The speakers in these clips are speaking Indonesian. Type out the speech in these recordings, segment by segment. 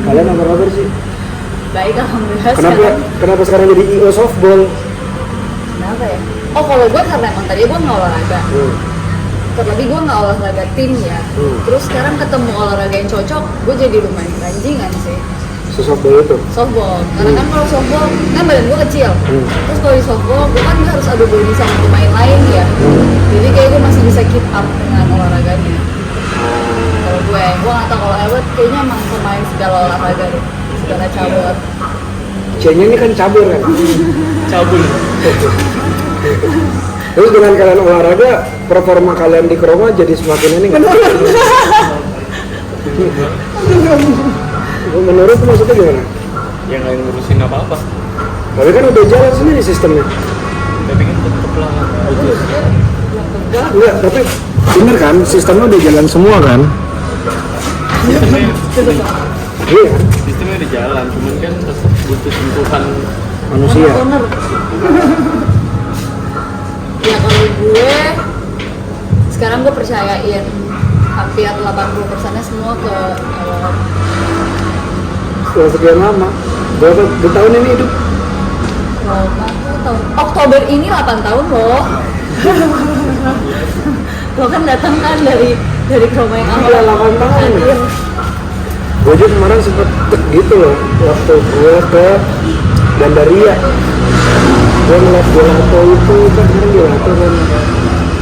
Kalian apa kabar sih? Baik, alhamdulillah. Kenapa sekarang jadi IO softball? Kenapa ya? Oh, kalau gue karena emang tadi gue nggak olahraga. Terlebih gue nggak olahraga tim ya. Terus sekarang ketemu olahraga yang cocok, gue jadi lumayan keranjingan sih. Softball itu? Softball, karena kan kalau softball kan badan gue kecil. Terus kalau di softball gue kan harus adu body sama pemain lain ya. Jadi kayak gue masih bisa keep up dengan olahraganya. Kalau gue nggak tahu kalau Ewet kayaknya emang pemain segala olahraga deh, segala cabur. C-nya ini kan cabur kan? Cabul. Terus dengan kalian olahraga, performa kalian di Kroma jadi semakin ini nggak? Menurut maksudnya gimana? Ya nggak ngurusin apa-apa. Tapi kan udah jalan sendiri sistemnya. Tapi kan tetep lah bagus. Enggak, tapi bener kan, sistemnya udah jalan semua kan? Iya. Sistemnya udah jalan, cuman kan tetap butuh sentuhan Manusia. Owner. Ya kalau gue sekarang gue percayain hampir 80%-nya semua ke Setelah sekian lama, berapa tahun ini hidup? tahun Oktober ini 8 tahun loh. Lo kan datang kan dari Kroma yang awal. Iya, 8 tahun. Hadir. Gue juga kemarin sempet gitu loh, waktu gue ke Gandaria. Gue ngeliat gelato itu, kan kemarin gelato kan.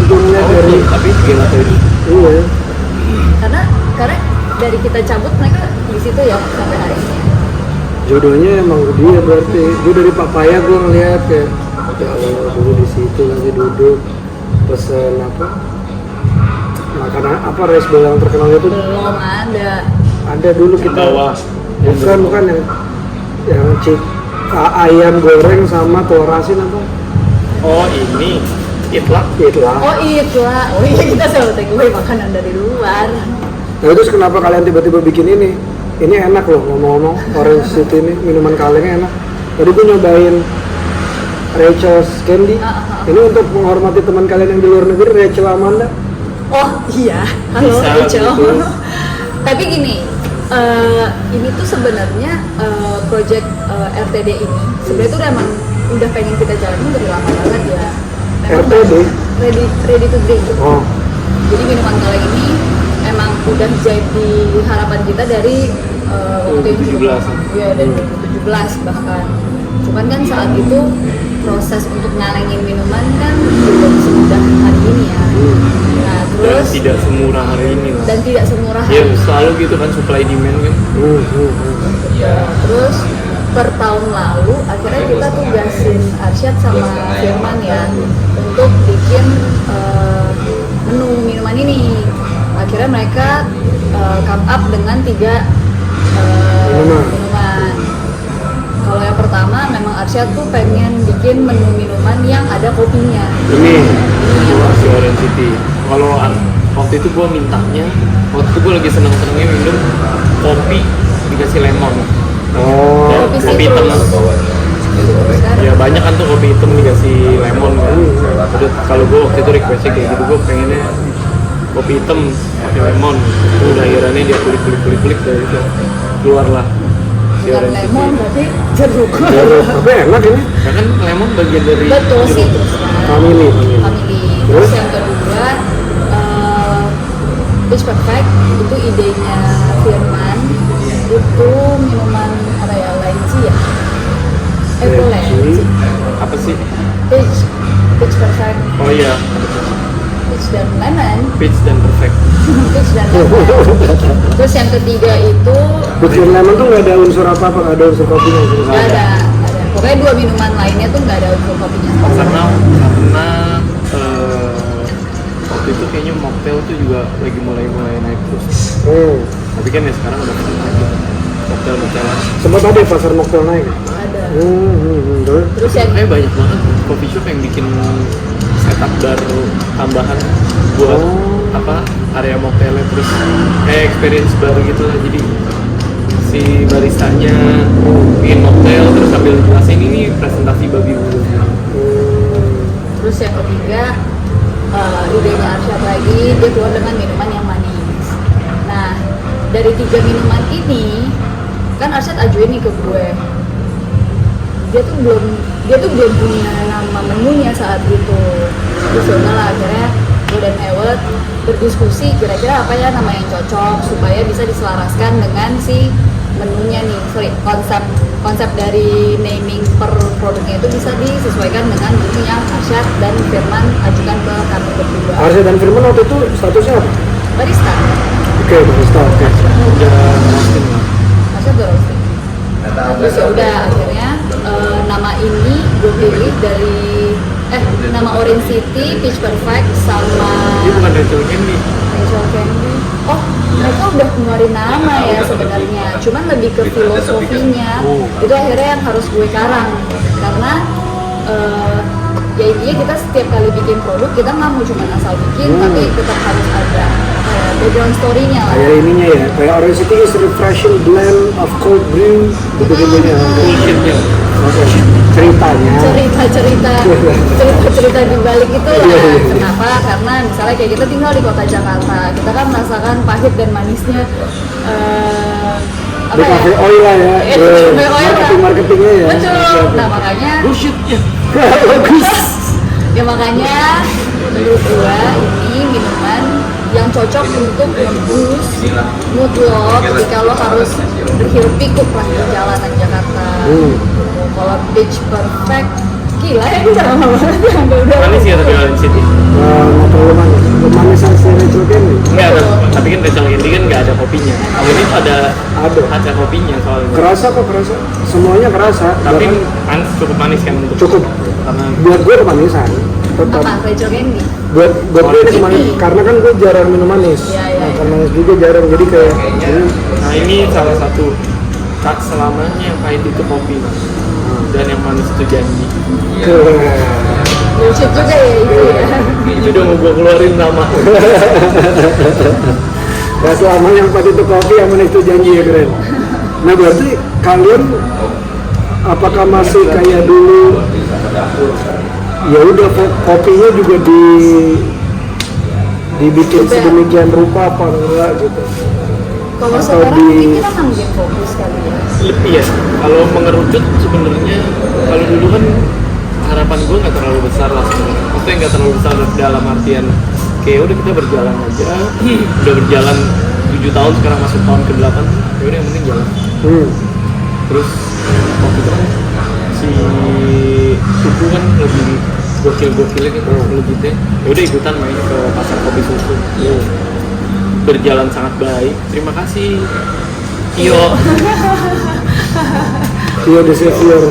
Itu ngeliat dari... tapi gelato itu. Iya. Karena dari kita cabut mereka di situ ya sampai hari ini. Jodohnya emang dia berarti. Gue dari Papaya gue ngeliat kayak, ya Allah dulu di situ lagi duduk pesen apa? Makanan apa resbo yang terkenal itu? Belum ada. Ada dulu kita. Bawah. Bukan yang ayam goreng sama telur asin apa? Oh ini itlak. Itulah. Oh iya, kita selalu take away makanan dari luar. Nah terus kenapa kalian tiba-tiba bikin ini? Ini enak loh ngomong-ngomong, Orange City ini minuman kalengnya enak. Tadi gue nyobain Rachel's Candy. Ini untuk menghormati teman kalian yang di luar negeri, Rachel Amanda. Oh iya, halo Bisa, Rachel. gitu. Tapi gini, ini tuh sebenarnya project RTD ini sebenarnya tuh udah pengen kita jalanin dari lama banget ya. Memang RTD? ready to drink. Oh, Jadi minuman kaleng ini emang udah jadi harapan kita dari waktu itu 2017. ya dari 2017 bahkan. Cuman kan saat itu proses untuk ngalengin minuman kan belum semudah hari ini ya. Nah Dan terus tidak semurah hari ini lah. dan tidak semurah Ya hari selalu gitu kan supply demand kan. Ya, terus per tahun lalu akhirnya kita tugasin Arsyad sama Firman ya untuk bikin menu minuman ini. Akhirnya mereka come up dengan 3 minuman. Kalau yang pertama memang Arsyad tuh pengen bikin menu minuman yang ada kopinya. ini. Si Orange City. Kalau waktu itu gue mintanya, waktu itu gue lagi seneng-senengnya minum kopi dikasih lemon. Oh, Ya, Kopi kopi hitam. Sekarang Ya banyak kan tuh kopi hitam dikasih lemon kan. Udah kalau gue waktu itu requestnya kayak gitu, gue pengennya kopi hitam pakai lemon. Udah akhirnya dia kulik dari itu keluar lah si bukan Orange City. lemon berarti jeruk. tapi enak ini. Ya kan lemon bagian dari Betul sih jeruk. terus Family. family. Terus yang kedua Pitch Perfect itu idenya Firman, itu minuman apa ya, lychee ya? Lychee. Apa sih? Pitch Perfect, Oh iya, peach dan lemon. peach dan perfect. Peach dan lemon. Terus yang ketiga itu Bikin lemon tuh nggak ada unsur apa-apa, nggak ada unsur kopinya. nggak ada. Pokoknya 2 minuman lainnya tuh nggak ada unsur kopinya. Karena waktu itu kayaknya mocktail tuh juga lagi mulai naik terus. Tapi kan ya sekarang udah mulai lagi mocktail. Sempat ada pasar mocktail naik. Ada. Terus? Terus yang Kayak banyak banget coffee shop yang bikin setup baru tambahan buat apa area mocktailnya, terus kayak experience baru gitu lah. Jadi si baristanya bikin mocktail terus sambil jelasin ini presentasi babi dulu. Terus yang ketiga, idenya Arsyad lagi, dia keluar dengan minuman yang manis. Nah, dari 3 minuman ini, Arsyad ajuin nih ke gue, dia tuh belum punya nama menunya saat itu. Terus udahlah akhirnya gue dan Ewet berdiskusi kira-kira apa ya nama yang cocok supaya bisa diselaraskan dengan si menunya nih, konsep dari naming per produknya itu bisa disesuaikan dengan menu yang Arsyad dan Firman ajukan ke kami berdua. Arsyad dan Firman waktu itu statusnya apa? Barista. Oke, barista. Oke. Udah roasting lah. Arsyad udah roasting. Terus ya udah akhirnya nama ini gue pilih dari nama Orange City, Peach Perfect sama Ini bukan Rachel Candy. Rachel Candy. Oh, mereka udah ngeluarin nama ya sebenarnya. Cuman lebih ke filosofinya. Itu akhirnya yang harus gue karang karena ya intinya kita setiap kali bikin produk kita nggak mau cuma asal bikin, tapi tetap harus ada background story-nya lah. Kayak ininya ya, kayak Orange City is refreshing blend of cold brew, gitu-gitunya. Bullshitnya. Oke. Ceritanya. cerita di balik itu lah. Iya. Kenapa? Karena misalnya kayak kita tinggal di kota Jakarta, kita kan merasakan pahit dan manisnya Di cafe oil lah ya. Cafe oil lah. Marketingnya ya. Betul. Nah makanya Bullshitnya. Bagus. ya makanya menurut gua ini minuman yang cocok untuk nge-boost mood lo ketika lo harus berhirup pikuk lah di jalanan Jakarta. Kalau Peach Perfect, gila ya gue udah lama banget udah. Manis ya tapi Orange City. Nggak terlalu manis. Manisan si Rachel Candy. Enggak ada, tapi kan Rachel Candy kan nggak ada kopinya. Ini tuh ada kopinya soalnya. Kerasa kok, kerasa. Semuanya kerasa. Tapi Bahkan cukup manis kan untuk cukup. karena Buat gue kemanisan. Tetap. Apa? Rachel Candy? Buat gue ini kemanis karena kan gue jarang minum manis. Iya. Nah, karena manis juga jarang, jadi kayak nah ini salah satu tak selamanya yang pahit itu kopi dan yang manis itu janji. Bullshit juga ya itu ya. Itu udah mau gue keluarin nama. Gak selama yang pahit itu kopi, yang manis itu janji ya, keren. Nah berarti kalian apakah masih kayak dulu? Ya udah kopinya juga dibikin sedemikian rupa apa enggak gitu. Kalau Atau sekarang di- mungkin kita ngambil fokus kali ya. Lebih ya, kalau mengerucut sebenarnya kalau dulu kan harapan gue nggak terlalu besar lah sebenarnya. Maksudnya nggak terlalu besar dalam artian kayak udah kita berjalan aja, udah berjalan 7 tahun sekarang masuk tahun ke-8, ya udah yang penting jalan. Terus waktu itu kan si Tuku kan lebih gokil-gokilnya gitu, legitnya. Ya udah ikutan main ke pasar kopi susu. Berjalan sangat baik. Terima kasih. Iyo. Iya the savior.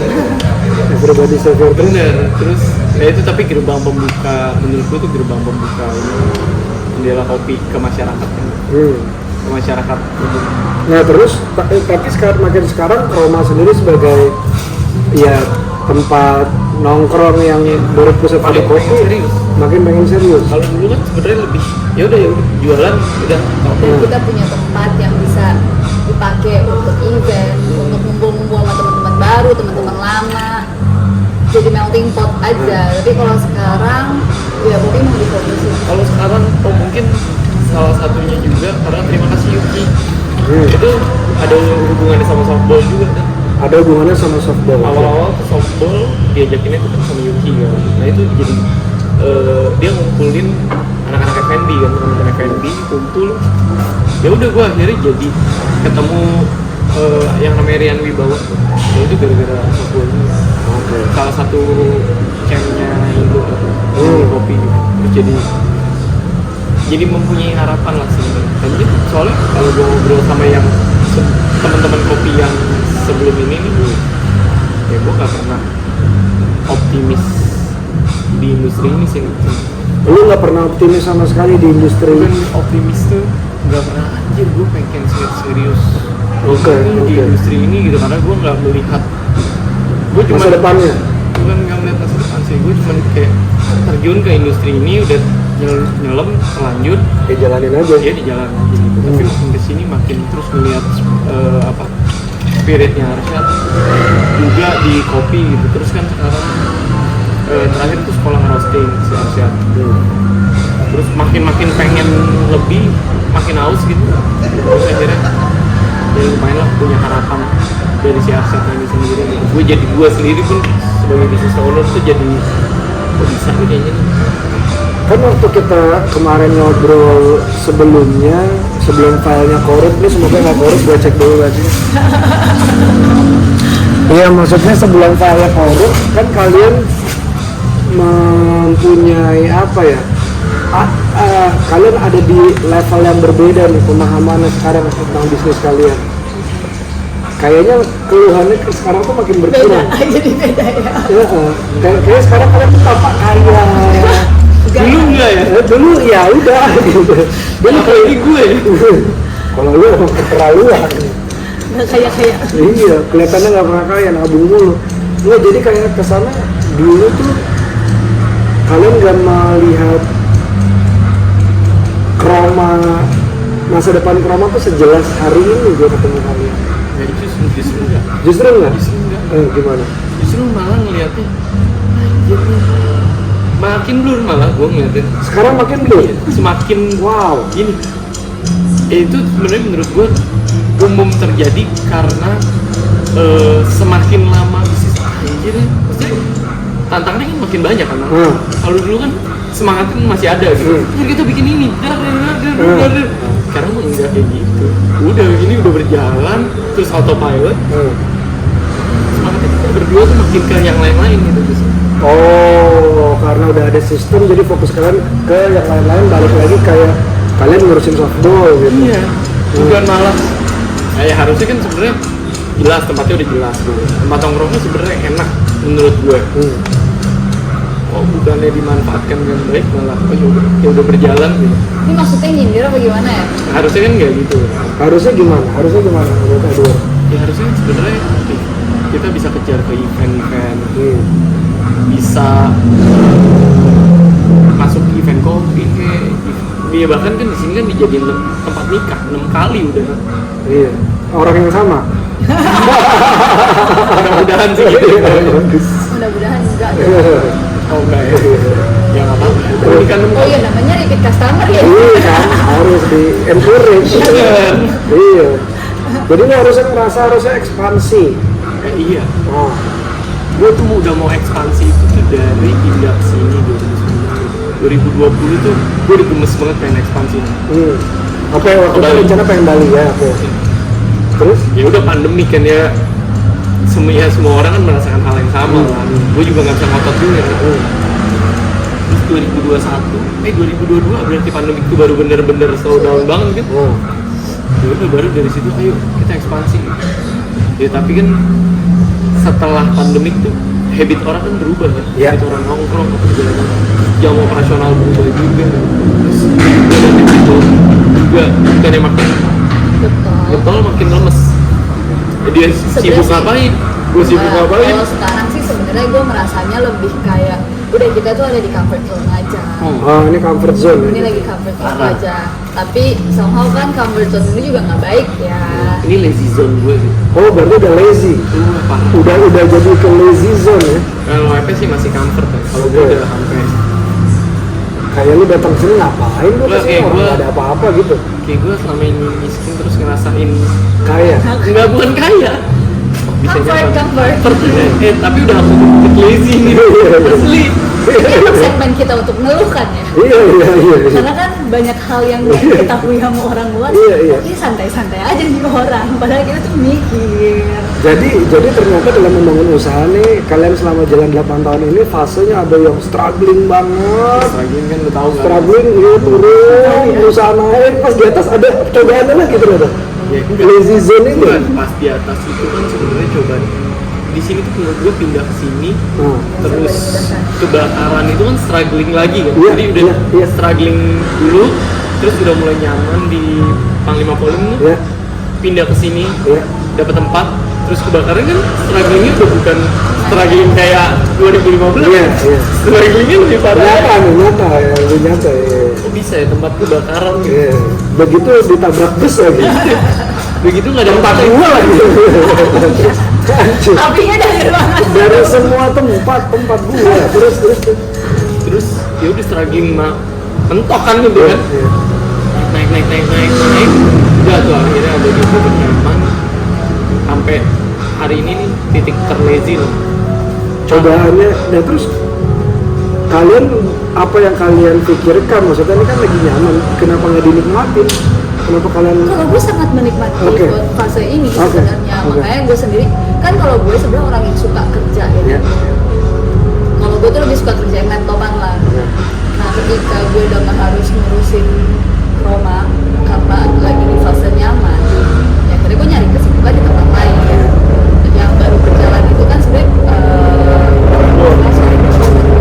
Everybody savior terus. Bener. Terus ya itu tapi gerbang pembuka menurutku itu gerbang pembuka ini jendela kopi ke masyarakat kan. Ke masyarakat umum. Nah terus tapi makin sekarang Roma sendiri sebagai ya tempat nongkrong yang berpusat pada Paling kopi serius. makin pengen serius. Kalau dulu kan sebenarnya lebih ya udah jualan udah. Dan kita punya tempat yang bisa dipakai untuk event, untuk ngumpul-ngumpul sama teman-teman baru, teman-teman lama, jadi melting pot aja. Tapi kalau sekarang ya mungkin mau difokusin. Kalau sekarang mungkin salah satunya juga karena terima kasih Yuki. Itu ada hubungannya sama softball juga kan. Ada hubungannya sama softball. Awal-awal tuh softball diajakinnya tuh kan sama Yuki kan. Nah itu jadi dia ngumpulin anak-anak FNB kan, teman-teman FNB kumpul. Ya udah gua akhirnya jadi ketemu yang namanya Rian Wibawa. Ya itu gara-gara softball. Salah satu campnya Indo kopi gitu. Terus jadi mempunyai harapan lah sebenarnya. Dan gitu, soalnya kalau gue ngobrol sama yang teman-teman kopi yang sebelum ini nih, ya gue gak pernah optimis di industri ini sih. Lu nggak pernah optimis sama sekali di industri. Bukan optimis tuh, gak pernah anjir gue pengen serius Oke. di industri ini gitu karena gue gak melihat gue cuma Masa depannya. bukan nggak melihat masa depan sih, gue cuma kayak terjun ke industri ini udah nyelam terlanjut Ya jalanin aja. ya di jalan aja gitu. Tapi makin kesini makin terus melihat spiritnya Arsyad juga di kopi gitu. Terus kan sekarang terakhir tuh sekolah roasting si Arsyad. Terus makin pengen lebih, makin haus gitu. Terus akhirnya ya lumayan lah punya harapan dari si aset ini sendiri gitu. Gue sendiri pun sebagai business owner tuh jadi kok bisa nih kayaknya nih. Kan waktu kita kemarin ngobrol sebelum filenya korup nih, semoga nggak korup, gue cek dulu aja. Iya, maksudnya sebelum filenya korup kan kalian mempunyai apa ya, kalian ada di level yang berbeda nih pemahamannya sekarang tentang bisnis kalian. Kayaknya keluhannya sekarang tuh makin berkurang. Jadi beda ya. Ya, kayaknya sekarang kalian tuh tampak kaya. Dulu enggak ya? Dulu ya udah. Dulu Apalagi gue. Kalau lu emang keterlaluan. Nggak kayak Iya, kelihatannya nggak pernah kaya, nabung mulu. Nggak, jadi kayak kesana dulu tuh kalian nggak melihat Kroma, masa depan Kroma tuh sejelas hari ini gue ketemu kalian. Ya justru enggak. Justru enggak? Justru enggak. Gimana? Justru malah ngeliatnya anjir nih. Makin blur malah gue ngeliatin. Sekarang makin belum? Semakin Wow. gini. Itu sebenarnya menurut gue umum terjadi karena semakin lama bisnis anjir ya. Maksudnya tantangannya kan makin banyak kan. Kalau dulu kan semangatnya masih ada gitu. Ya kita bikin ini. Sekarang mah enggak kayak gitu. Udah ini udah berjalan terus autopilot. Semangatnya kita berdua tuh makin ke yang lain-lain gitu terus. Oh, karena udah ada sistem, jadi fokus kalian ke yang lain-lain, balik lagi kayak kalian ngurusin softball gitu. Iya. Bukan malah kayak harusnya kan sebenarnya jelas tempatnya udah jelas dulu. Tempat nongkrongnya sebenarnya enak menurut gue. Oh bukannya dimanfaatkan dengan baik malah ya udah berjalan gitu. Ini maksudnya nyindir apa gimana ya? Harusnya kan nggak gitu. Harusnya gimana menurut Edward? Ya harusnya kan sebenarnya kita bisa kejar ke event-event, bisa masuk ke event kopi kayak. Iya bahkan kan di sini kan dijadiin tempat nikah 6 kali udah. Iya. Orang yang sama. Mudah-mudahan sih gitu. Mudah-mudahan enggak. Oh enggak ya. Ya nggak apa-apa. Nikah 6 Oh kali. iya, namanya repeat customer ya. Iya kan, harus di encourage. Iya. Jadi ini harusnya ekspansi. Iya. Oh. Gue tuh udah mau ekspansi itu tuh dari pindah ke sini 2020 tuh gue udah gemes banget pengen ekspansi. Oke, waktu itu rencana pengen Bali ya, oke. Terus? Ya udah pandemi kan ya, semua orang kan merasakan hal yang sama kan. Gue juga nggak bisa ngotot juga. Terus 2022 berarti pandemi itu baru bener-bener slow down banget kan. Ya udah baru dari situ ayo kita ekspansi. Ya tapi kan setelah pandemi tuh habit orang kan berubah kan. Ya. Habit orang nongkrong perjalanan jam operasional berubah juga. Terus dari situ juga bukannya makin getol makin lemes. Jadi sibuk ngapain? Gue sibuk ngapain? Kalau sekarang sih sebenarnya gue merasanya lebih kayak udah kita tuh ada di comfort zone aja. Oh, ini comfort zone. Ini lagi comfort zone aja. Tapi somehow kan comfort zone ini juga nggak baik ya. Ini lazy zone gue gitu. Oh, berarti udah lazy. Parah. Udah jadi ke lazy zone ya. Kalau WP sih masih comfort kan. Kalau gue udah sampai Kayak lu datang sini ngapain lu Nggak, kesini kayak orang gua- nggak ada apa-apa gitu. kayak gue selama ini miskin terus ngerasain Kaya. enggak bukan kaya. Comfort. Tapi udah aku dikit lazy nih. Asli. Ini emang segmen kita untuk mengeluhkan ya. Iya. Karena kan banyak hal yang nggak diketahui sama orang luar. Iya. Ini santai-santai aja nih orang. Padahal kita tuh mikir. Jadi ternyata dalam membangun usaha nih, kalian selama jalan 8 tahun ini fasenya ada yang struggling banget. Lagi kan lu tahu kan. Struggling, iya turun, berusaha naik, pas di atas ada cobaannya lagi ternyata. Ya, enggak. Lazy zone itu. Enggak, pas di atas itu kan sebenarnya coba di sini tuh menurut gue pindah ke sini terus kebakaran itu kan struggling lagi kan. Iya, Jadi udah iya. struggling dulu terus udah mulai nyaman di Panglima Polim tuh. Iya. Pindah ke sini Iya. dapat tempat terus kebakaran kan strugglingnya udah bukan struggling kayak 2015. Iya. Strugglingnya lebih parah. Nyata ya, lebih nyata ya. Kok bisa ya tempat kebakaran gitu. Iya. Begitu ditabrak bus lagi. Begitu nggak ada Tempat tempat gua lagi. Hancur. Apinya dari mana? Dari semua tempat gua. Terus. ya udah struggling mentok kan gitu kan. Iya. naik udah tuh akhirnya ada di titik nyaman sampai hari ini nih titik terlazy loh. Cobaannya, nah terus kalian apa yang kalian pikirkan? Maksudnya ini kan lagi nyaman, kenapa nggak dinikmatin? Kenapa kalian? Kalau gue sangat menikmati Oke. buat fase ini Oke. sebenarnya. Oke. Makanya gue sendiri kan kalau gue sebenarnya orang yang suka kerja ya. Ya. Kalau gue tuh lebih suka kerja yang laptopan lah. Ya. Nah ketika gue udah nggak harus ngurusin Roma karena lagi di fase nyaman, ya akhirnya gue nyari kesibukan di tempat lain ya. Yang baru berjalan itu kan sebenarnya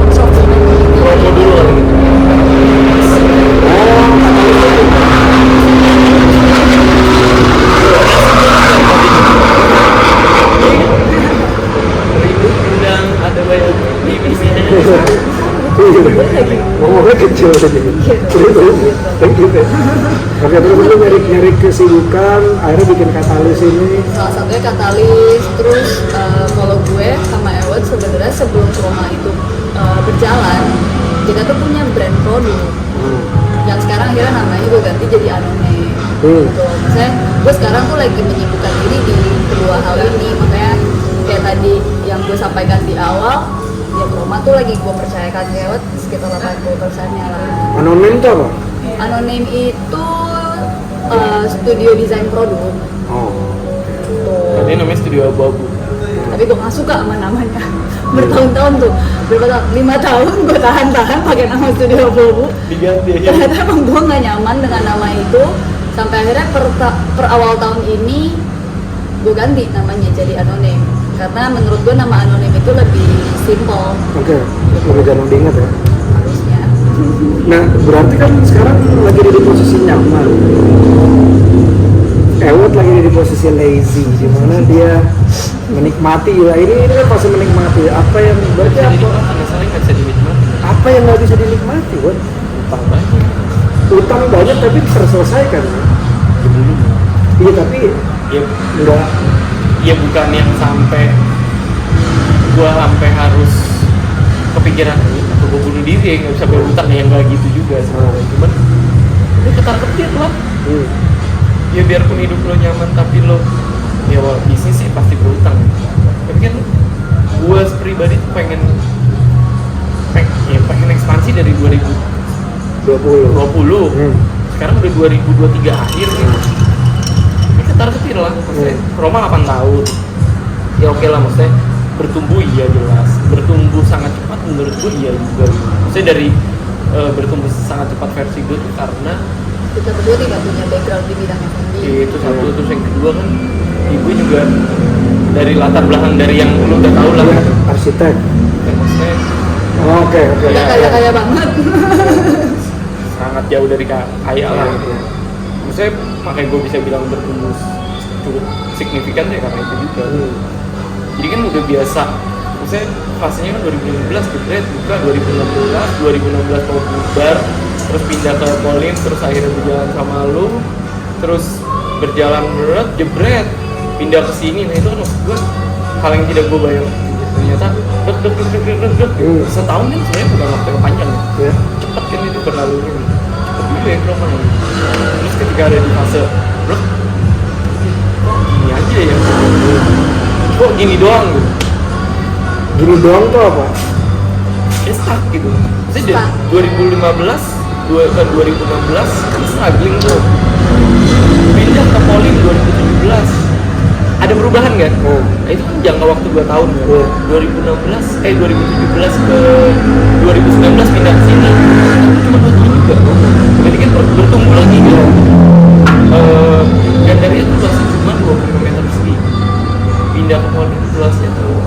workshop Promo dulu kali gitu. Ribut undang ada banyak divisinya. Ngomongnya kecil tadi. Thank you. Oke, terus lu nyari kesibukan, akhirnya bikin katalis ini. salah satunya katalis. Terus kalau gue sama Ewet sebenarnya sebelum Roma itu berjalan, kita tuh punya brand produk yang sekarang akhirnya namanya gue ganti jadi Anone. Gitu. Maksudnya gue sekarang tuh lagi menyibukkan diri di kedua hal ini, makanya kayak tadi yang gue sampaikan di awal, ya Roma tuh lagi gue percayakan ke Ewet sekitar 80%-nya lah. Anonim itu apa? Anonim itu studio desain produk. Oh. Tuh. Ini namanya Studio Abu-Abu. Tapi gue gak suka sama namanya. Bertahun-tahun tuh, berapa tahun? 5 tahun gue tahan-tahan pakai nama Studio Abu-Abu. Diganti aja. Ternyata emang gue gak nyaman dengan nama itu. Sampai akhirnya per awal tahun ini gue ganti namanya jadi Anonim. Karena menurut gue nama Anonim itu lebih simple Oke, lebih gampang diingat ya. harusnya. Nah, berarti kan sekarang lagi di posisi nyaman. Ewet lagi di posisi lazy, di mana dia menikmati ya. Ini kan fase menikmati. Apa yang berarti Jadi apa? masalahnya nggak bisa dinikmati. Apa yang nggak bisa dinikmati, Wet? Utang banyak. Utang banyak tapi terselesaikan. Ya belum. Iya, tapi Ya, enggak. ya bukan yang sampai gua sampai harus kepikiran atau gua bunuh diri ya nggak bisa bayar utang yang nggak gitu juga sebenarnya. Cuman udah ketar ketir lah. Ya biarpun hidup lo nyaman tapi lo ya bisnis sih pasti berutang. Tapi kan gua pribadi tuh pengen ekspansi dari 2020. 20. Sekarang udah 2023 akhir nih. Ini ketar ketir lah. Maksudnya Roma 8 tahun. Ya oke lah, maksudnya bertumbuh iya jelas. Bertumbuh sangat cepat menurut gue iya juga. Maksudnya dari bertumbuh sangat cepat versi gue tuh karena Kita berdua tidak punya background di bidang F&B. itu satu, terus yang kedua kan ibu juga dari latar belakang dari yang lu udah tahu lah kan. Arsitek. Ya, maksudnya Oke. Udah kaya-kaya banget. sangat jauh dari kaya lah gitu. Maksudnya makanya gue bisa bilang bertumbuh cukup signifikan ya karena itu juga. Jadi kan udah biasa, maksudnya fasenya kan 2015 jebret buka 2016 mau bubar, terus pindah ke Polin, terus akhirnya berjalan sama lu, terus berjalan berat jebret pindah ke sini. Nah itu kan maksud gue hal yang tidak gue bayangkan. Ternyata dek setahun kan sebenarnya bukan waktu yang panjang ya. Ya. Cepet kan itu berlalunya, cepet juga ya bro. Terus ketika ada di fase bro, kok gini aja ya, kok gini doang gitu. Gini doang tuh apa? Ya stuck gitu. Maksudnya Stuck. dari 2015 ke 2016 kan struggling tuh. Pindah ke Polin 2017. Ada perubahan kan? Nah itu kan jangka waktu 2 tahun kan? 2017 ke 2019 pindah ke sini. Itu cuma 2 tahun juga. Jadi kan bertumbuh lagi gitu. Dan dari itu luasnya cuma 20 meter persegi. Pindah ke Polin luasnya tuh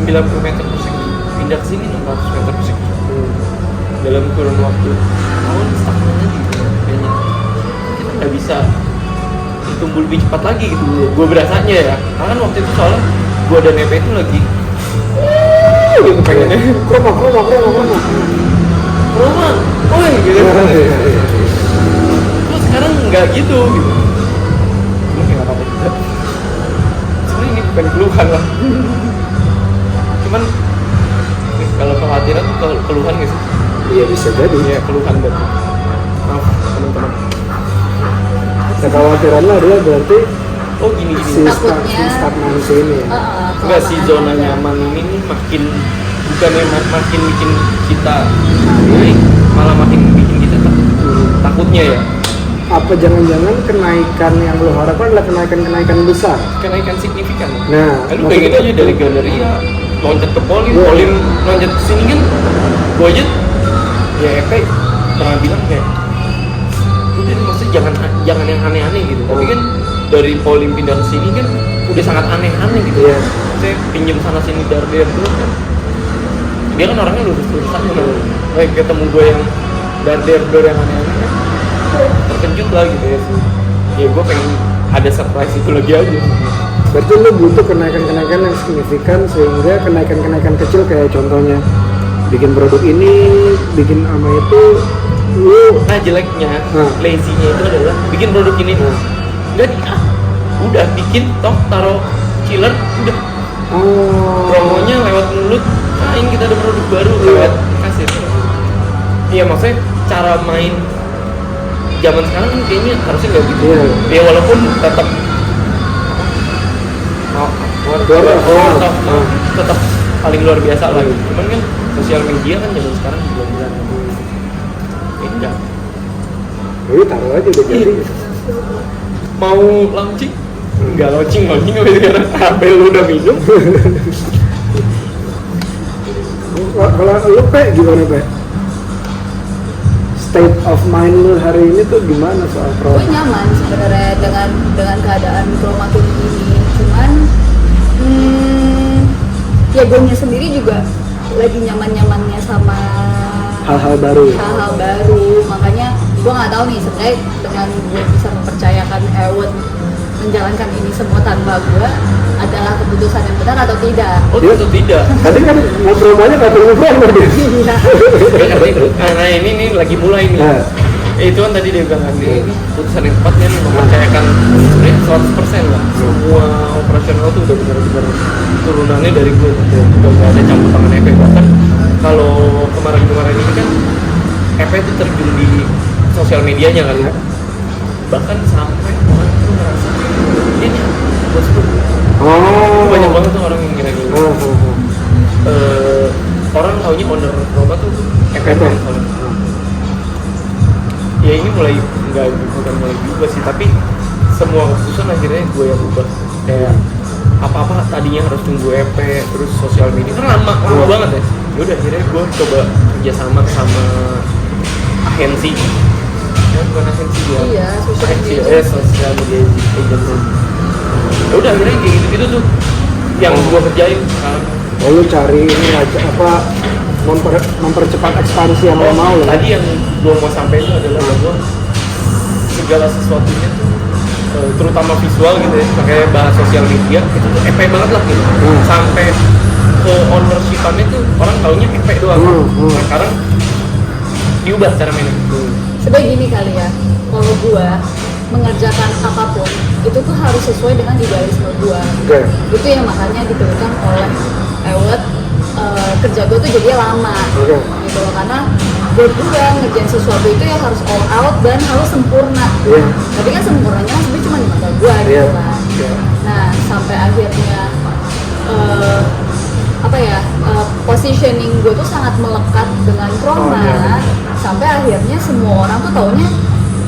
90 meter persegi. Pindah ke sini 600 meter persegi. Dalam kurun waktu tahun setahun lagi kayaknya kita nggak bisa tumbuh lebih cepat lagi gitu. Gue berasanya ya karena kan waktu itu soalnya gue dan Epe itu lagi gitu pengennya Kromo. Roma, oi gitu. Terus sekarang nggak gitu. Cuma ya nggak apa-apa juga. Sebenarnya ini bukan keluhan lah. Cuman kalau kekhawatiran tuh keluhan nggak sih? Iya bisa jadi. Iya keluhan berarti. Maaf teman-teman. Kekhawatiran lah dia berarti oh gini si Takutnya. stagnansi ini ya. enggak si kelamaan zona aja. nyaman ini nih makin bukannya makin bikin kita naik, malah makin bikin kita takutnya ya Apa jangan-jangan kenaikan yang lo harapkan adalah kenaikan besar? kenaikan signifikan. Nah, Lu bayangin aja dari Gandaria loncat ke Polim, Iya. Polim loncat ke sini kan, gua aja ya EP pernah bilang kayak udah nih, maksudnya jangan yang aneh-aneh gitu. Tapi kan dari Polim pindah ke sini kan udah sangat aneh-aneh gitu. Iya. Saya pinjem sana sini dari terus kan. Dia kan orangnya lurus-lurus aja kan. Kayak ketemu gue yang dari yang aneh-aneh kan terkejut lah gitu ya. Ya gue pengen ada surprise itu lagi aja. Berarti lo butuh kenaikan-kenaikan yang signifikan sehingga kenaikan-kenaikan kecil kayak contohnya bikin produk ini, bikin ama itu, lo Nah jeleknya, lazy-nya itu adalah bikin produk ini enggak udah bikin toh taruh chiller udah promonya lewat mulut ini kita ada produk baru lewat kasir. Iya maksudnya cara main zaman sekarang kan kayaknya harusnya nggak gitu. Iya. Ya walaupun tetap tetap paling luar biasa lah gitu. Cuman kan sosial media kan zaman sekarang belum bilang enggak Jadi taruh aja udah jadi. mau launching nggak launching gitu karena HP lu udah minum. Kalau lu Pe, gimana Pe? State of mind lu hari ini tuh gimana soal Gue produk? nyaman sebenarnya dengan keadaan mikromakin ini, cuman ya gue sendiri juga lagi nyaman-nyamannya sama Hal-hal baru ya? hal-hal baru, makanya gue nggak tahu nih sebenarnya dengan gue bisa mempercayakan Ewet menjalankan ini semua tanpa gue adalah keputusan yang benar atau tidak. Oh tentu tidak. Tadi kan mau promonya nggak perlu promo dia. Nah ini nih lagi mulai nih. Nah. Itu kan tadi dia bilang kan ini putusan yang tepatnya nih mempercayakan sebenarnya 100% lah. Semua operasional tuh udah benar-benar turunannya dari gue. Udah nggak ada campur tangan EP. Bahkan kalau kemarin-kemarin ini kan EP itu terjun di sosial medianya kan. Bahkan sampai orang tuh ngerasa ini bos gue. Oh. Banyak banget tuh orang yang kira-kira. Orang taunya owner Roma tuh FPP soalnya. Ya ini bukan mulai juga sih, tapi semua keputusan akhirnya gue yang ubah. Kayak apa-apa tadinya harus tunggu EP, terus sosial media kan lama banget ya. Yaudah akhirnya gue coba kerjasama sama agensi. Ya bukan agensi ya. Iya, social Agensi, media. sosial media agency. Ya udah akhirnya kayak gitu tuh yang gue kerjain sekarang. Oh, lu cari ini aja apa mempercepat ekspansi yang lo mau lah. Tadi yang gue mau sampaikan itu adalah bahwa segala sesuatunya tuh terutama visual gitu ya, pakai bahas sosial media itu tuh EP banget lah gitu. Sampai ke ownership-annya tuh orang taunya EP doang. Nah, sekarang diubah cara mainnya. Sebagai gini kali ya, kalau gue mengerjakan apapun itu tuh harus sesuai dengan idealisme gue. Oke. Itu yang makanya ditentukan oleh Ewet, kerja gue tuh jadi lama gitu loh, karena buat gue ngerjain sesuatu itu ya harus all out dan harus sempurna. Iya. Tapi kan sempurnanya sebenarnya cuma di mata gue gitu Iya. kan. Iya. Nah sampai akhirnya positioning gue tuh sangat melekat dengan Kroma, sampai akhirnya semua orang tuh taunya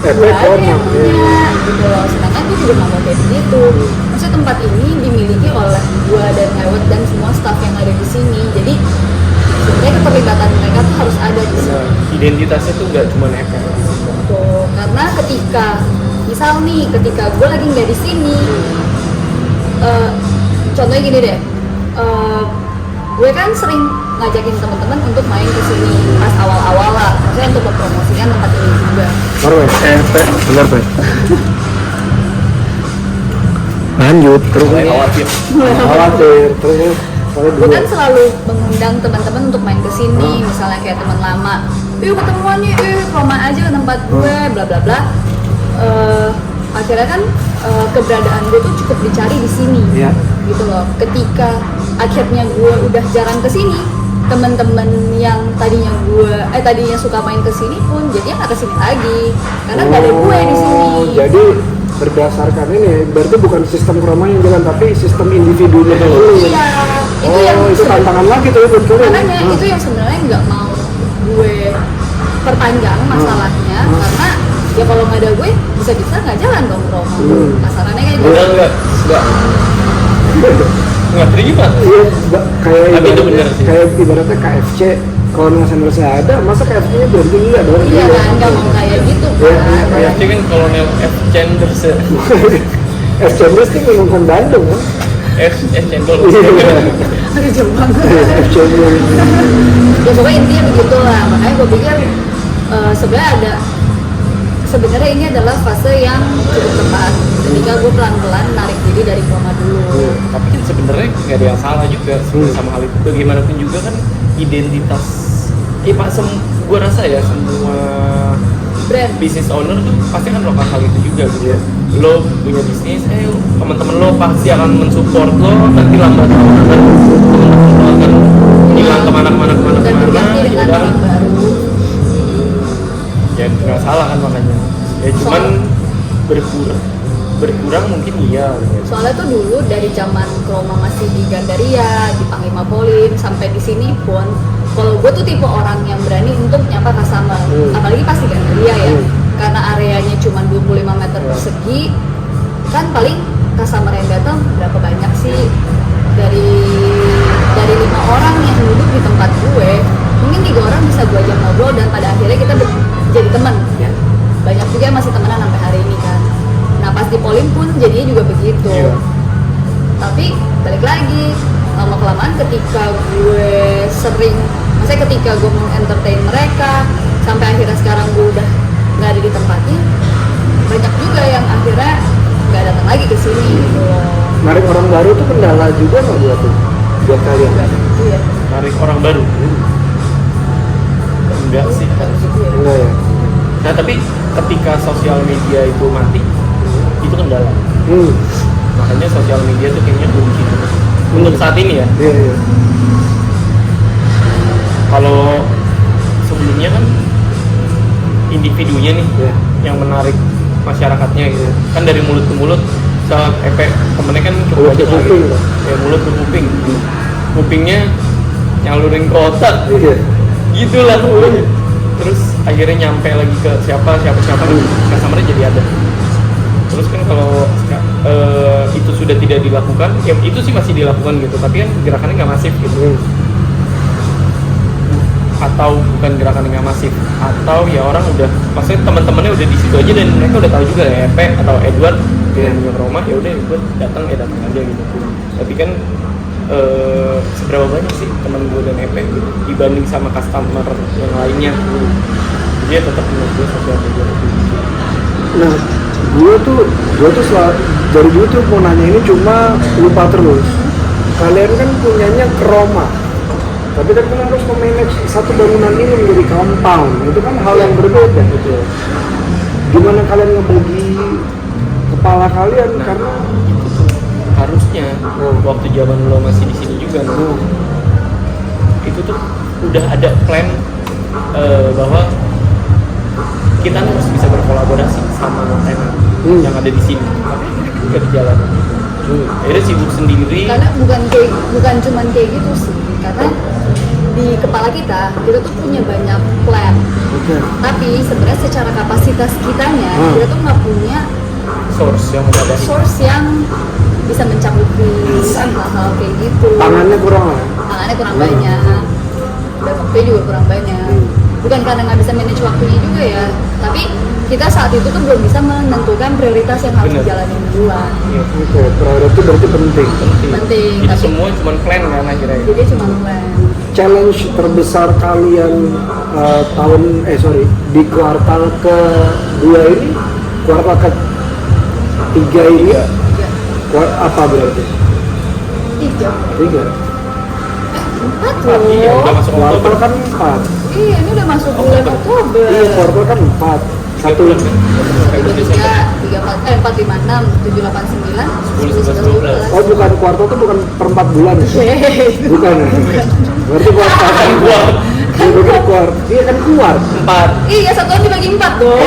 gue aja yang punya gitu loh. Sedangkan gue juga nggak mau kayak begitu. Maksudnya tempat ini dimiliki oleh gue dan Ewet dan semua staff yang ada di sini. Jadi sebenarnya keterlibatan mereka tuh harus ada di sini. Identitasnya tuh nggak cuma EP. Tuh, karena misal nih ketika gue lagi nggak di sini, contohnya gini deh, gue kan sering ngajakin teman-teman untuk main ke sini pas awal-awal lah, maksudnya untuk mempromosikan tempat ini juga. Baru ya? Benar Pe. Lanjut terus Mulai khawatir. khawatir terus soalnya Gue dua. kan selalu mengundang teman-teman untuk main ke sini, misalnya kayak teman lama, yuk ketemuan nih, Roma aja ke tempat gue, bla bla bla. Akhirnya kan keberadaan gue tuh cukup dicari di sini, Iya. gitu loh. Ketika akhirnya gue udah jarang ke sini, teman-teman yang tadinya suka main ke sini pun jadinya nggak ke sini lagi, karena nggak ada gue di sini. Jadi berdasarkan ini, berarti bukan sistem kroma yang jalan, tapi sistem individunya dulu. Iya, itu yang itu tantangan lagi tuh buat kalian. makanya itu yang sebenarnya nggak mau gue perpanjang masalahnya, karena ya kalau nggak ada gue bisa-bisa nggak jalan dong kroma. Masalahnya kayak gitu. Nggak terima. Iya, kayak Tapi itu bener sih. kayak ibaratnya KFC, kalau nggak sandwich ada, masa KFC-nya berhenti enggak dong? Iya kan, nggak mau kayak gitu kan. Kayak kan Kolonel F. Chanders ya. F. Chanders tuh menggunakan Bandung kan? F. Chandler. Aduh jauh banget. F. Chanders. Ya pokoknya intinya begitu lah, makanya gue pikir sebenarnya ini adalah fase yang cukup tepat ketika gue pelan-pelan narik diri dari kroma dulu. Tapi kan sebenarnya nggak ada yang salah juga sebenarnya sama hal itu. Bagaimanapun juga kan identitas, Pak, gue rasa ya semua Brand. business owner tuh pasti kan melakukan hal itu juga gitu ya. Lo punya bisnis, teman-teman lo pasti akan mensupport lo, nanti lambat laun akan teman-teman lo akan hilang kemana-mana Dan berganti dengan ya orang baru. ya nggak salah kan makanya ya cuman berkurang mungkin iya gitu. Soalnya tuh dulu dari zaman kroma masih di Gandaria, di Panglima Polim sampai di sini pun, kalau gue tuh tipe orang yang berani untuk nyapa customer, apalagi pas di Gandaria ya, karena areanya cuma 25 meter persegi, kan paling customer yang datang berapa banyak sih, dari 5 orang yang duduk di tempat gue, mungkin 3 orang bisa gue ajak ngobrol dan pada akhirnya kita jadi teman ya. Banyak juga yang masih temenan sampai hari ini kan. Nah pas di Polim pun jadinya juga begitu. Iya. Tapi balik lagi, lama-kelamaan ketika gue sering, maksudnya ketika gue mau entertain mereka, sampai akhirnya sekarang gue udah nggak ada di tempatnya, banyak juga yang akhirnya nggak datang lagi ke sini gitu loh. Narik orang baru tuh kendala juga nggak buat kalian? Iya. Narik orang baru enggak sih kan. Enggak ya? Nah tapi ketika sosial media itu mati itu kendala. Makanya sosial media tuh kayaknya kunci untuk saat ini ya. Iya, iya. Kalau sebelumnya kan individunya nih yang menarik masyarakatnya gitu kan, dari mulut ke mulut. Soal efek temennya kan cukup banyak lah gitu. Ya mulut ke kuping, kupingnya nyalurin ke otak gitu lah pokoknya. Terus akhirnya nyampe lagi ke siapa customer-nya jadi ada. Terus kan kalau itu sudah tidak dilakukan, ya itu sih masih dilakukan gitu, tapi kan gerakannya nggak masif gitu. Atau bukan gerakan yang nggak masif, atau ya orang udah, maksudnya teman-temannya udah di situ aja dan mereka udah tahu juga ya, Epe atau Edward yang punya rumah, ya udah gue datang aja gitu. Tapi kan seberapa banyak sih teman gue dan Epe gitu dibanding sama customer yang lainnya. Jadi ya tetap menurut gue sosial media itu. Nah, gue tuh dari dulu tuh mau nanya ini, cuma lupa terus. Kalian kan punyanya kroma, tapi kan kalian harus memanage satu bangunan ini menjadi compound. Itu kan hal yang berbeda gitu. Gimana kalian ngebagi kepala kalian? Nah, karena itu tuh harusnya waktu zaman lo masih di sini juga itu tuh udah ada plan bahwa kita harus bisa berkolaborasi sama tenan yang ada di sini, tapi nggak berjalan. Akhirnya sibuk sendiri. Karena bukan cuman kayak gitu sih, karena di kepala kita tuh punya banyak plan, tapi sebenarnya secara kapasitas kitanya kita tuh nggak punya source yang bisa mencakupi hal-hal kayak gitu. tangannya kurang banyak, dan waktunya juga kurang banyak. Bukan karena nggak bisa manage waktunya juga ya, tapi kita saat itu tuh belum bisa menentukan prioritas yang harus dijalanin duluan. Oke, prioritas itu berarti penting. Penting, Jadi tapi semua cuma plan kan akhirnya. jadi cuma plan. Challenge terbesar kalian di kuartal ke-2 ini, kuartal ke-3 ini apa berarti? 3. 4 Iya, udah loh. masuk Kuartal Oktober kan 4. Iya, ini udah masuk bulan Oktober. Iya, kuartal kan 4. 3 bulan kan? 4, 5, 6, 7, 8, 9, 10, 11, 12. Oh, bukan kuartal itu bukan per 4 bulan ya? Bukan ya? Berarti kuartal kan Kuart. Iya, bukan kuart. Iya kan kuart. 4. Iya, 1 tahun dibagi 4 dong.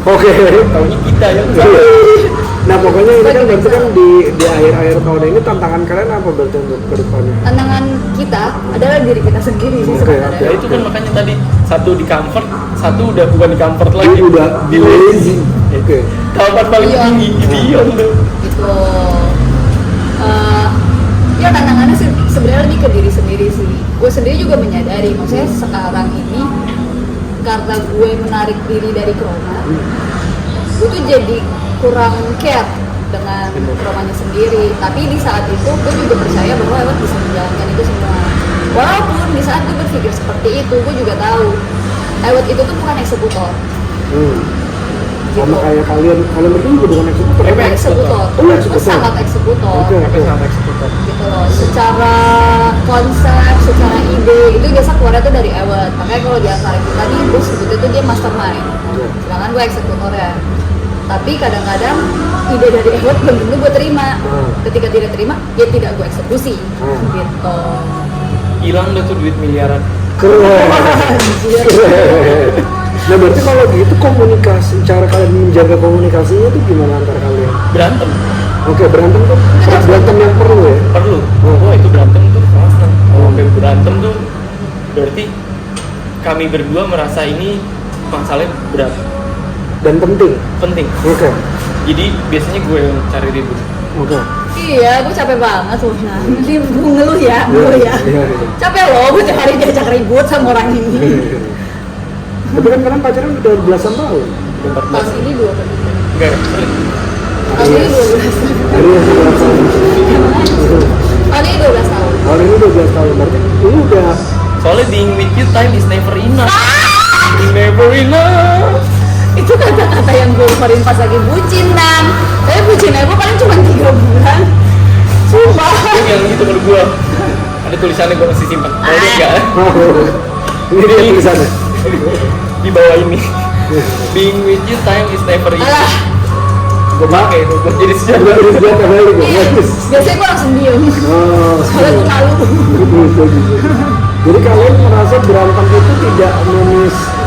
Oke. Taunya kita yang Nah pokoknya ini kan Sebagai berarti kan background. di akhir-akhir tahun ini tantangan kalian apa berarti untuk ke depannya? Tantangan kita adalah diri kita sendiri sih Oke, sebenarnya. Ya itu kan makanya tadi satu di comfort, satu udah bukan di comfort lagi. Ini udah di lazy. Oke. Tahapan paling Idiom. tinggi, idiom tuh. Gitu. Ya tantangannya sih sebenarnya lebih ke diri sendiri sih. Gue sendiri juga menyadari, maksudnya sekarang ini karena gue menarik diri dari corona, gue tuh jadi kurang care dengan traumanya sendiri. Tapi di saat itu gue juga percaya bahwa Ewet bisa menjalankan itu semua. Walaupun di saat gue berpikir seperti itu, gue juga tahu Ewet itu tuh bukan eksekutor. Sama Gitu. kayak kalian berdua juga bukan eksekutor. Gue kan? Eksekutor. Oh, Gue eksekutor. sangat eksekutor. Oke. Sampai sama eksekutor. Gitu loh. Secara konsep, secara ide itu biasa keluarnya tuh dari Ewet. Makanya kalau di antara kita nih, gue sebutnya tuh dia mastermind. Iya. Sedangkan gue eksekutor ya. Tapi kadang-kadang ide dari Ewet belum tentu gue terima. Ketika tidak terima, ya tidak gue eksekusi. Gitu. Hilang dah tuh duit miliaran. Keren. Anjir. Keren. Nah berarti kalau gitu komunikasi, cara kalian menjaga komunikasinya tuh gimana antara kalian? Berantem. Oke, berantem tuh berantem yang perlu ya? Perlu. Oh itu berantem tuh constant. Kalau sampai berantem tuh berarti kami berdua merasa ini masalahnya berat, Dan penting. penting. Oke. Jadi biasanya gue yang cari ribut. Oke. Iya, gue capek banget loh. Nah, ini gue ngeluh ya, gue ya. Iya. Capek loh, gue tiap hari diajak ribut sama orang ini. Tapi kan kalian pacaran udah belasan tahun. Udah 14. Tahun ini 2 kali. Enggak, sorry. Tahun ini 12. Jadi yang 11 tahun. Tahun ini 12 tahun. Tahun ini 12 tahun. Berarti ini udah Soalnya being with you time is never enough. Never enough. Itu kata-kata yang gue keluarin pas lagi bucin, Nang. Tapi bucinnya gue paling cuma 3 bulan. Sumpah. Itu yang itu menurut gue. Ada tulisannya gue masih simpan. Oh, dia enggak. ini dia tulisannya. Di bawah ini. Being with you time is never enough. Alah, Gue pakai itu buat jadi Udah sejarah. udah senjata balik ya. iya. Biasanya gue langsung diem. Oh, Soalnya gue malu. gitu. Jadi kalian merasa berantem itu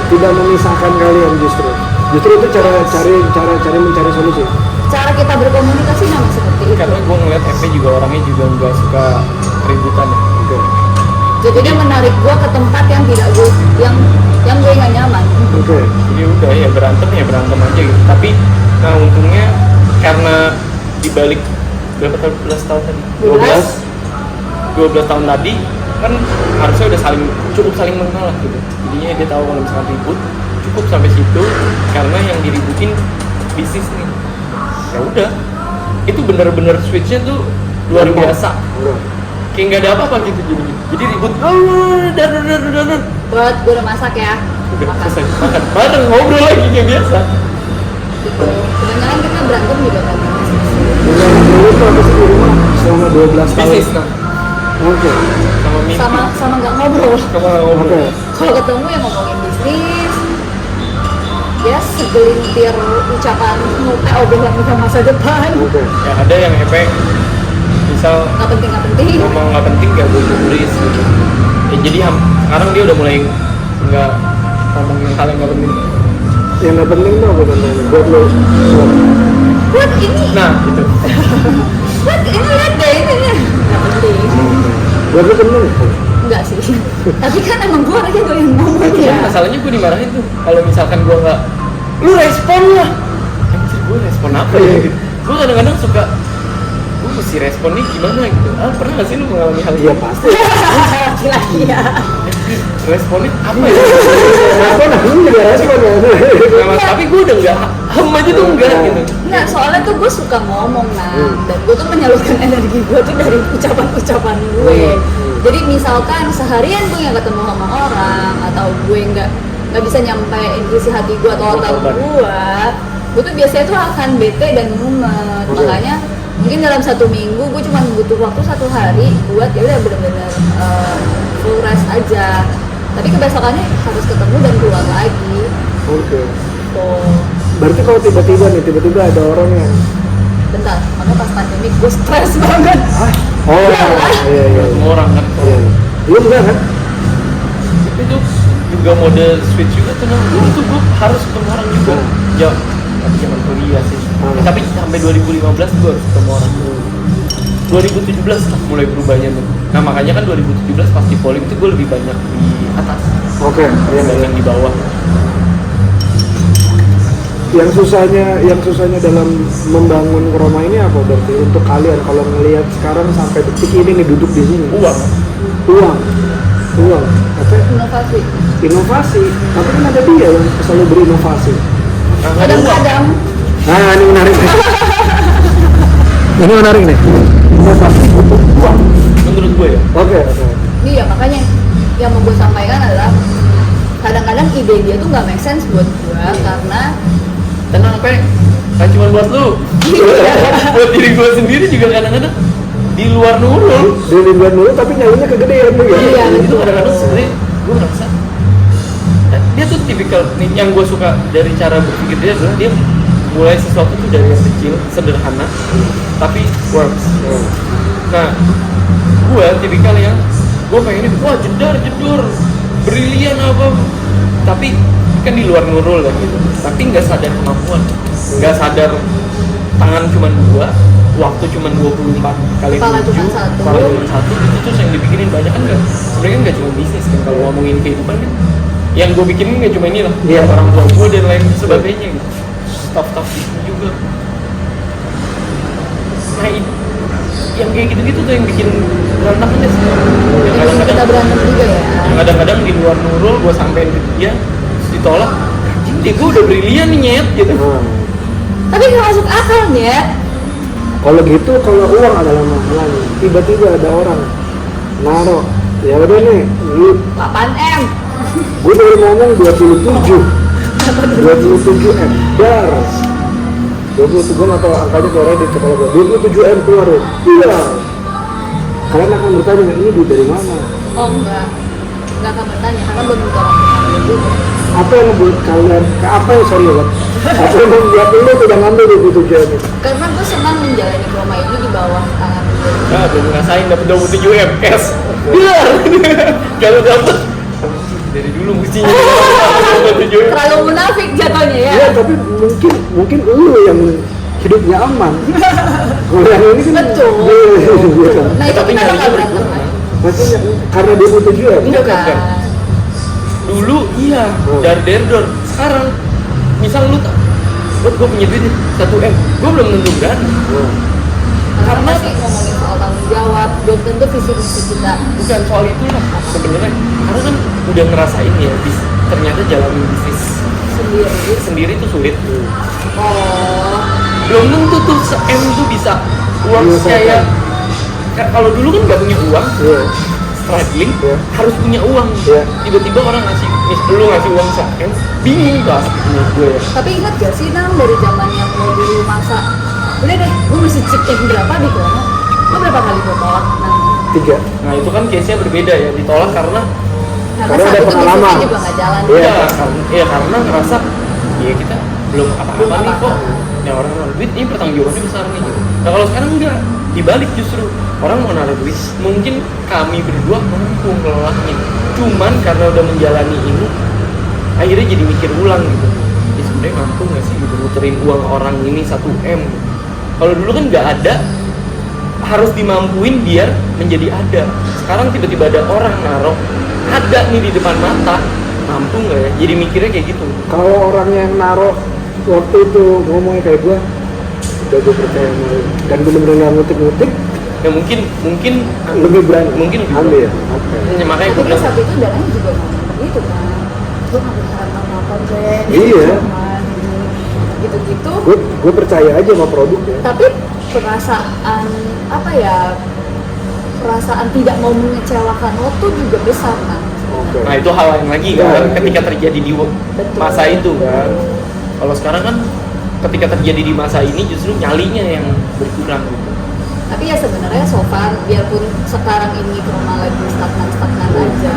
tidak memisahkan kalian justru itu cara mencari solusi. Cara kita berkomunikasi memang seperti itu. Karena gue ngeliat Epe juga orangnya juga nggak suka keributan. Oke. Jadi dia menarik gue ke tempat yang tidak gue, yang gue nggak nyaman. Oke. Jadi udah ya berantem aja gitu. Tapi nah untungnya karena dibalik berapa tahun, 12 tahun tadi? 12 tahun tadi kan harusnya udah cukup saling mengenal lah gitu. Jadinya dia tahu kalau misalkan ribut cukup sampai situ karena yang diributin bisnis nih. Ya udah, itu bener-bener switchnya tuh luar biasa. Kayak nggak ada apa-apa gitu jadi ribut. Dar. Buat gue udah masak ya. Udah Makan. selesai makan bareng ngobrol lagi kayak biasa. Gitu. Kebanyakan kita berantem juga kan. Dulu itu apa sih di rumah selama 12 tahun? Bisnis nah Oke. sama mimpi Sama nggak ngobrol. sama ngobrol. Oke. Kalau ketemu ya ngomongin bisnis. Ya segelintir ucapan obrolan tentang masa depan. Oke. Ya ada yang Epe misal Nggak penting. ngomong nggak penting gak gue tulis gitu. Ya, jadi sekarang dia udah mulai nggak ngomongin hal yang nggak penting. Yang nggak penting tuh apa contohnya? Buat lo. Buat ini. Nah gitu. Buat ini lihat deh ini. Nggak penting. Buat lo penting. Enggak sih. Tapi kan emang gue orangnya doyan ngomong Nah, ya. masalahnya gue dimarahin tuh kalau misalkan gue nggak lu respon lah. Anjir gue respon apa ya gitu. Gue kadang-kadang suka gue mesti respon nih gimana gitu. Pernah nggak sih lu mengalami hal Iya itu? pasti. Laki-laki ya. Responnya apa ya? Apa namanya juga respon ya? Nah, tapi gue udah nggak aja tuh enggak gitu. Enggak, soalnya tuh gue suka ngomong dan gue tuh menyalurkan energi gue tuh dari ucapan-ucapan gue. Jadi misalkan seharian gue nggak ketemu sama orang atau gue nggak bisa nyampein isi hati gue atau otak gue tuh biasanya tuh akan bete dan mumet. Makanya mungkin dalam 1 minggu gue cuma butuh waktu 1 hari buat ya udah bener-bener full rest aja. Tapi kebesokannya harus ketemu dan keluar lagi. Oke. Oh, Berarti kalau tiba-tiba ada orang yang bentar, makanya pas pandemik gue stres banget. oh iya. Semua orang kan Iya. Lu enggak kan? itu juga mode switch juga tuh dulu tuh gue harus ketemu orang juga ya tapi zaman kuliah sih tapi sampai 2015 gue harus ketemu orang 2017 lah mulai berubahnya tuh nah makanya kan 2017 pas di polling itu gue lebih banyak di atas dibanding di bawah. Yang susahnya dalam membangun Kroma ini apa berarti untuk kalian kalau ngelihat sekarang sampai detik ini nih duduk di sini? Uang. Apa? Inovasi. Tapi kan ada dia yang selalu berinovasi. Kadang-kadang. Nah, ini menarik nih. Ini menarik nih. Inovasi untuk uang. Menurut gue ya. Oke. Iya, makanya yang mau gue sampaikan adalah kadang-kadang ide dia tuh nggak make sense buat gue karena tenang Pe, kan cuma buat lu buat diri gue sendiri juga kadang-kadang di luar nurul tapi nyalinya kegedean nih ya? Iya, itu kadang-kadang sebenarnya gue ngerasa dia tuh tipikal nih yang gue suka dari cara berpikir dia adalah dia mulai sesuatu tuh dari yang kecil, sederhana tapi works. Nah, gue tipikal yang gue pengennya wah jedor brilian apa tapi kan di luar nurul kan gitu tapi nggak sadar kemampuan nggak sadar tangan cuma 2 waktu cuma 24 kali 7 kalau cuma 1 itu tuh yang dibikinin banyak kan nggak sebenarnya nggak cuma bisnis kan kalau ngomongin kehidupan kan yang gue bikinin nggak cuma ini lah orang tua gue dan lain sebagainya gitu staff itu juga nah yang kayak gitu-gitu tuh yang bikin berantakan deh yang kadang-kadang kita berantem juga ya kadang-kadang di luar nurul gue sampein ke dia ditolak anjing gue udah brilian nih nyet gitu tapi nggak masuk akal ya kalau gitu kalau uang adalah masalahnya tiba-tiba ada orang naruh ya udah nih lu 8M gue baru ngomong 27 M dar 20 gue nggak tahu angkanya keluar di kepala gue 27 M keluar iya kalian akan bertanya ini duit dari mana? Oh enggak akan bertanya karena belum tentu orang bertanya juga apa yang membuat kalian apa yang sorry ya apa yang membuat lu tidak ngambil 27 M karena gue senang menjalani Kroma ini di bawah tangan gue belum ngerasain dapet 27 M cash biar kalau dapet dari dulu mestinya 27 M terlalu munafik jatuhnya ya iya tapi mungkin lu yang hidupnya aman kalau yang ini kan betul nah itu tapi kita nyarinya bakal berantem kan maksudnya karena 27 M bukan. Dulu iya dari dor sekarang misal lu gue punya duit 1 M gue belum tentu berani karena sih ngomongin soal tanggung jawab belum tentu visi misi kita bukan soal itu lah sebenarnya karena kan udah ngerasain ya ternyata jalanin bisnis sendiri tuh sulit belum tentu tuh se-M tuh bisa uang kayak kalau dulu kan nggak punya uang struggling harus punya uang tiba-tiba orang ngasih lu ngasih uang se-M bingung gak menurut gue ya tapi ingat gak sih Nam dari zamannya lo dulu masa udah deh gue mesti cek berapa di Kroma lo berapa kali gue tolak Nam 3 nah itu kan case-nya berbeda ya ditolak karena Karena saat ada itu pengalaman. bisnisnya juga nggak jalan karena ngerasa ya kita belum apa-apa nih kok ya orang naruh duit ini pertanggungjawabannya besar nih gitu. Nah kalau sekarang enggak dibalik justru orang mau naruh duit mungkin kami berdua mampu ngelolanya cuman karena udah menjalani ini akhirnya jadi mikir ulang gitu ya sebenarnya mampu nggak sih gitu muterin uang orang ini 1 M kalau dulu kan nggak ada harus dimampuin biar menjadi ada sekarang tiba-tiba ada orang naruh ada nih di depan mata mampu nggak ya jadi mikirnya kayak gitu kalau orang yang naruh waktu itu ngomongnya kayak gue udah gue percaya sama lu dan bener-bener nggak ngutik-ngutik ya mungkin lebih berani mungkin lebih ambil berani. oke Ya, makanya gue tapi bilang saat itu dananya juga ngomong gitu kan gue nggak bisa apa-apa deh Iya. gitu-gitu gue percaya aja sama produknya tapi perasaan apa ya perasaan tidak mau mengecewakan lo tuh juga besar kan oke nah itu hal lain lagi kan ketika terjadi di masa itu kan kalau sekarang kan ketika terjadi di masa ini justru nyalinya yang berkurang gitu tapi ya sebenarnya so far biarpun sekarang ini Kroma lagi stagnan aja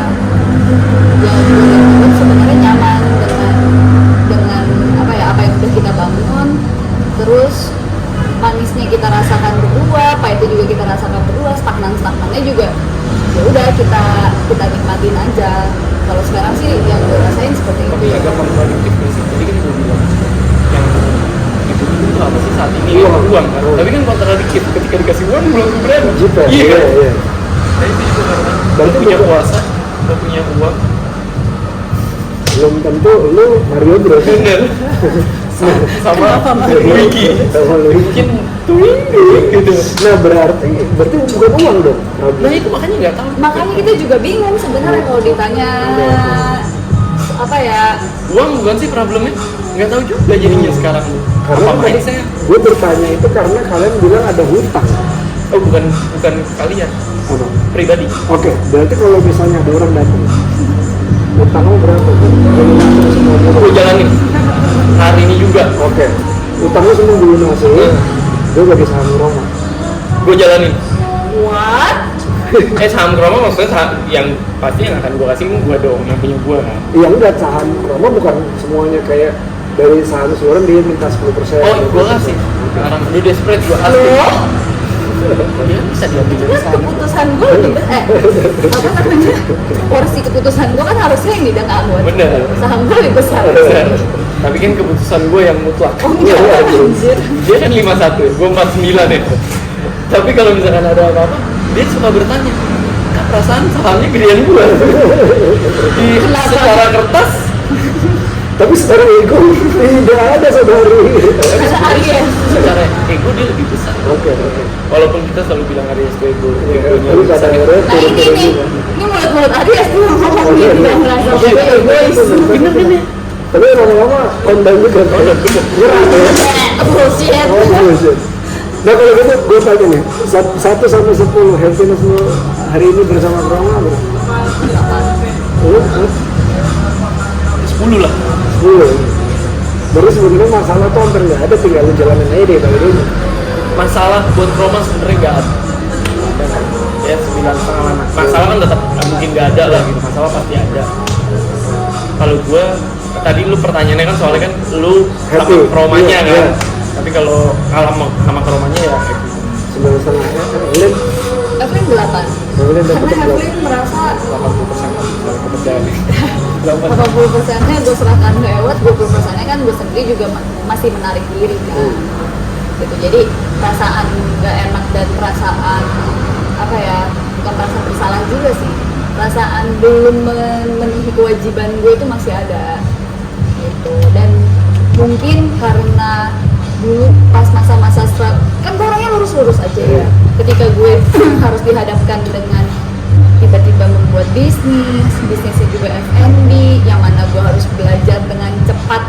yang gue lihat sebenarnya nyaman dengan apa yang udah kita bangun terus manisnya kita rasakan berdua pahitnya juga kita rasakan berdua stagnannya juga ya udah kita nikmatin aja kalau sekarang sih yang gue rasain seperti itu. Tapi agak kontradiktif nih sih. Jadi kan gue bilang yang dibutuhin itu apa sih saat ini? Uang. Uang kan. Tapi kan kontradiktif ketika dikasih uang belum berani. Gitu ya? Iya. Iya. Nah itu juga karena lo Berarti punya bukan- kuasa, lo punya uang. Belum tentu lu Mario Bros. Bener. Sama Luigi. Sama Luigi. Mungkin Twinkie gitu. Nah berarti bukan uang dong. Nah itu makanya nggak tahu. Makanya kita juga bingung sebenarnya kalau ditanya apa ya. Uang bukan sih problemnya? Nggak tahu juga jadinya sekarang. Karena Apa main saya? gue bertanya itu karena kalian bilang ada hutang. Oh bukan kalian Apa? pribadi. Oke, berarti kalau misalnya ada orang datang, hutang lu berapa? Gue jalanin hari ini juga. Oke, hutang lu semua dilunasi. Gue bagi saham Roma. Gue jalanin. What? Saham Roma maksudnya yang pasti yang akan gue kasih gue dong, yang punya gue kan. Iya enggak, saham Roma bukan semuanya kayak dari saham seluruh dia minta 10%. Oh gue kasih. Sekarang udah desperate gue asli. Loh? Dia bisa diambil dari Kan sana. keputusan gue lebih apa namanya, porsi keputusan gue kan harusnya yang di Akun. Bener. Saham gue lebih besar. Besar. Tapi kan keputusan gue yang mutlak. Oh enggak, anjir. Dia kan 51, gue 49 ya. Tapi kalau misalkan ada apa-apa, dia suka bertanya, Kak perasaan sahamnya gedean gue. Kenapa? Secara kertas, Tapi secara ego tidak ada saudari. Ada Aries. secara ego dia lebih besar. Oke. Walaupun kita selalu bilang Aries itu ego, egonya Tapi besar. pada akhirnya Nah ini nih, ini mulut-mulut Aries tuh ngomong dia tidak merasa sebagai egois. Bener-bener. Tapi lama-lama kondang juga. Kondang, bener. Nyerah ya. Bullshit. Oh, bullshit. Nah kalau gitu gue tanya nih, 1 sampai 10 happiness lu hari ini bersama Roma berapa? Lu? 10 lah. 10. Baru sebenarnya masalah tuh hampir nggak ada, tinggal lu jalanin aja deh kali ini. Masalah buat Roma sebenarnya nggak ada. Ya 9,5 lah. Masalah kan tetap mungkin nggak ada lah gitu. Masalah pasti ada. Kalau gue tadi lu pertanyaannya kan soalnya kan lu sama Happy. Romanya Iya, kan. iya. Tapi kalau sama Romanya ya happy. 9,5. Evelyn? Evelyn 8. Evelyn dapat Karena berapa? Evelyn merasa 80% kalau kepercayaan. 80%-nya gue serahkan ke Ewet, 20%-nya kan gue sendiri juga masih menarik diri kan. Gitu. Jadi perasaan gak enak dan perasaan apa ya, bukan perasaan bersalah juga sih, perasaan belum memenuhi kewajiban gue itu masih ada gitu. Dan mungkin karena dulu pas masa-masa kan gue orangnya lurus-lurus aja ya, ketika gue harus dihadapkan dengan tiba-tiba membuat bisnisnya juga F&B yang mana gue harus belajar dengan cepat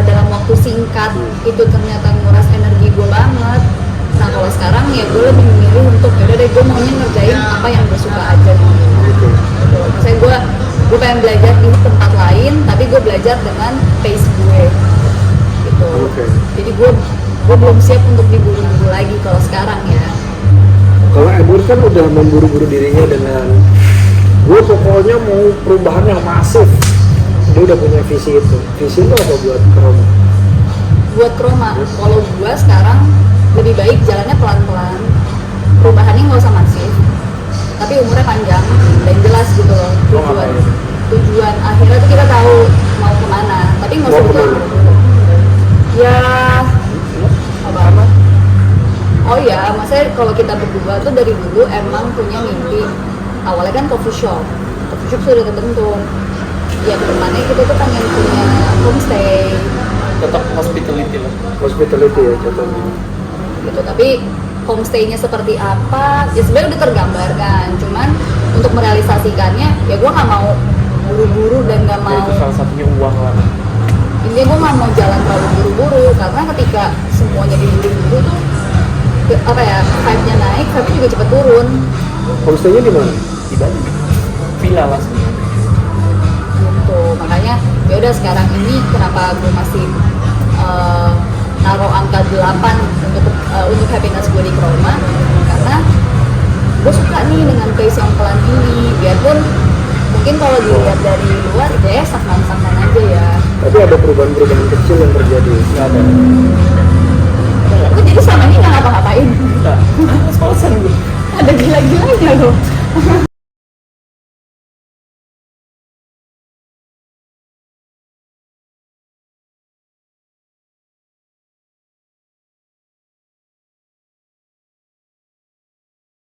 dalam waktu singkat, itu ternyata nguras energi gue banget. Nah kalau sekarang ya gue lebih memilih untuk yaudah deh gue maunya ngerjain apa yang gue suka aja gitu. Maksudnya gue pengen belajar di tempat lain tapi gue belajar dengan pace gue gitu. Jadi gue belum siap untuk diburu-buru lagi kalau sekarang ya. Kalau Edward kan udah memburu-buru dirinya dengan gue pokoknya mau perubahan yang masif. Dia udah punya visi itu. Visi itu apa buat Roma? Buat Roma, kalau gue sekarang lebih baik jalannya pelan-pelan. Perubahannya nggak usah masif, tapi umurnya panjang dan jelas gitu loh tujuan akhirnya tuh kita tahu mau kemana, tapi nggak usah buru-buru. Ya apa? Oh ya, maksudnya kalau kita berdua tuh dari dulu emang punya mimpi. Awalnya kan coffee shop sudah terbentuk. Ya kedepannya kita tuh pengen punya homestay. Tetap hospitality lah. Hospitality ya contohnya. Gitu, tapi homestay-nya seperti apa? Ya sebenarnya udah tergambarkan. Cuman untuk merealisasikannya, ya gue nggak mau buru-buru dan nggak Ya, mau. itu salah satunya uang lah. Intinya gue nggak mau jalan terlalu buru-buru karena ketika semuanya diburu-buru tuh apa ya, vibe-nya naik tapi juga cepet turun Homestay-nya di mana? Di Bali. Villa lah sebenarnya. gitu. Makanya ya udah sekarang ini kenapa gue masih naruh angka 8 untuk happiness gue di Roma, karena gue suka nih dengan pace yang pelan ini. Biarpun mungkin kalau dilihat dari luar ya stagnan-stagnan aja ya. Tapi ada perubahan-perubahan kecil yang terjadi. Nggak ada. Gue jadi selama ini nggak ngapa-ngapain. Nah, soalnya gue. Ada gila-gilanya loh.